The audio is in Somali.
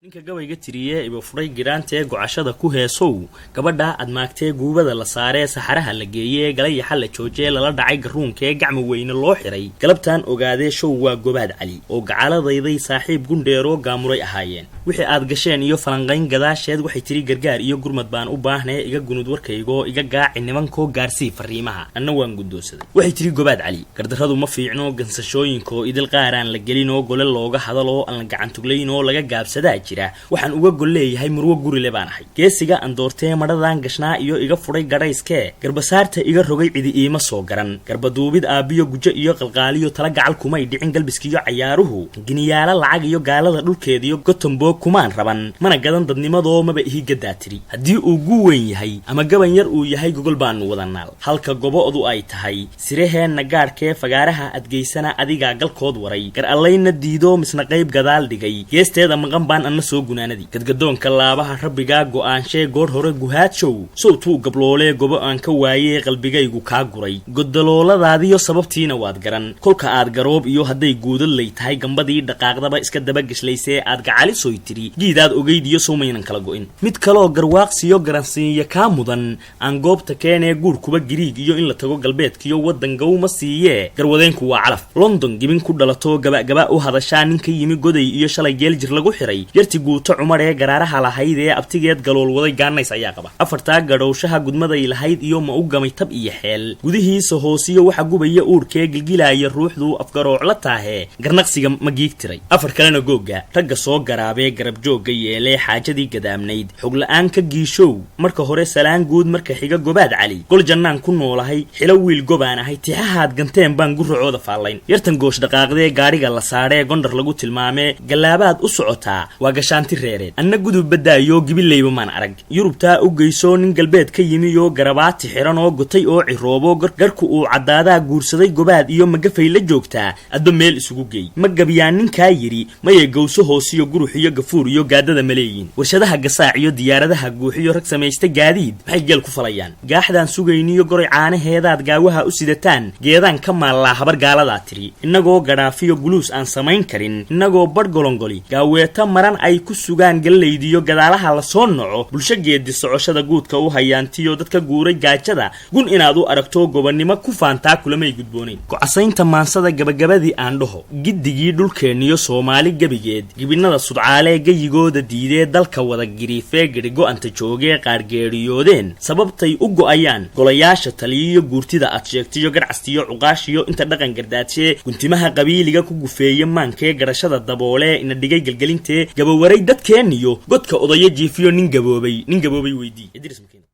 ninka gabayga tiriye iba furay giraantee gocashada ku heesow gabadha ad maagtee guubada la saaree saxaraha la geeyee galay xal la joojee lala dhacay garuunkee gacmo weyne loo xiray galabtaan ogaadee show waa gobaad cali oo gacaladayday saaxiib gundheero gaamuray ahaayeen wixii aad gasheen iyo falanqayn gadaasheed waxay tiri gargaar iyo gurmad baan u baahnay iga gunud warkaygo iga gaaci nimankoo gaarsii fariimaha anna waan guddoonsaday waxay tiri gobaad cali gardarradu ma fiicno gansashooyinko idil qaaraan la gelinoo gole looga hadaloo aan la gacan tuglaynoo laga gaabsadaa waxaan uga gol leeyahay murwo gurile baan ahay geesiga aan doortee madhadan gashnaa iyo iga furay gadhayskee garbasaarta iga rogay cidi iima soo garan garbaduubid aabiyo gujo iyo qalqaaliyo tala gacal kumay dhicin galbiskiyo cayaaruhu giniyaala lacag iyo gaalada dhulkeediyo gotomboog kumaan raban mana gadan dadnimadoo maba ihi gadaa tiri haddii uu gu weyn yahay ama gaban yar uu yahay gogol baanu wadanaal halka gobo'du ay tahay siraheenna gaadhkee fagaaraha adgeysana adigaa galkood waray gar allayna diido misna qayb gadaal dhigay geesteeda maqan baan soo gunaanadii gadgadoonka laabaha rabbigaa go'aanshe goor hore guhaadshow sowtuu gabloolee gobo aan ka waayee qalbigaygu kaa guray godalooladaadiyo sababtiina waad garan kolka aad garoob iyo hadday guudadlay tahay gambadii dhaqaaqdaba iska dabagashlaysee aad gacalisoy tiri giidaad ogaydiyo sowmaynan kala go'in mid kaloo garwaaqsiyo garansiiya kaa mudan aan goobta keenee guur kuba giriig iyo in la tago galbeedkiyo waddan gawma siiyee garwadeenku waa calaf london gibin ku dhalato gabagaba u hadashaa ninka yimi goday iyo shalay geeljir lagu xiray guuto cumar ee garaaraha lahayd ee abtigeed galool waday gaanays ayaa qaba afartaa gadhowshaha gudmaday lahayd iyo ma u gamay tab iyo xeel gudihiisa hoosiyo waxa gubaya uurkee gilgilaaya ruuxdu afgaroocla taahee garnaqsiga ma giig tiray afar kalena googa ragga soo garaabee garab joogga yeelee xaajadii gadaamnayd xogla'aan ka giishow marka hore salaan guud marka xiga gobaad cali gol jannaan ku noolahay xilo wiil gobaan ahay tixahaad ganteen baan guracooda faallayn yartan goosh dhaqaaqdee gaadhiga la saaree gondar lagu tilmaamee gallaabaad u socotaa gashaanti reereed anna gudub badaayo gibileyba maan arag yurubtaa u geyso nin galbeed ka yimiyo garabaati xiran oo gotay oo ciroobo garku uu caddaadaa guursaday gobaad iyo magafay la joogtaa adba meel isugu geey ma gabyaan ninkaa yidhi maye gowso hoosiyo gurux iyo gafuur iyo gaadada maleeyiin warshadaha gasaac iyo diyaaradaha guuxiyo rag samaysta gaadiid maxay geel ku falayaan gaaxdaan sugayniyo goray caanaheedaad gaawaha u sidataan geedaan ka maallaa habar gaaladaa tiri innagoo gadhaafiyo guluus aan samayn karin innagoo badh golongoli gaaweeta maran ay ku sugaan gallaydiyo gadaalaha la soo noco bulsho geedi socoshada guudka u hayaantiyo dadka guuray gaajada gun inaad u aragto gobonnimo ku faantaa kulamay gudboonayn gocasaynta maansada gabagabadii aan dhaho giddigii dhulkeenniyo soomaali gebigeed gibinnada sudcaalee gayigooda diidee dalka wada giriifee gedhigo'anta joogee qaargeeriyoodeen sababtay u go'ayaan golayaasha taliyiyo guurtida aad sheegtiyo garcastiyo cuqaashiyo inta dhaqan gardaadshe guntimaha qabiiliga ku gufeeye maankee garashada daboolee ina dhigay gelgelintee waray dadkeeniyo godka odayo jiifiyo nin gaboobay weydii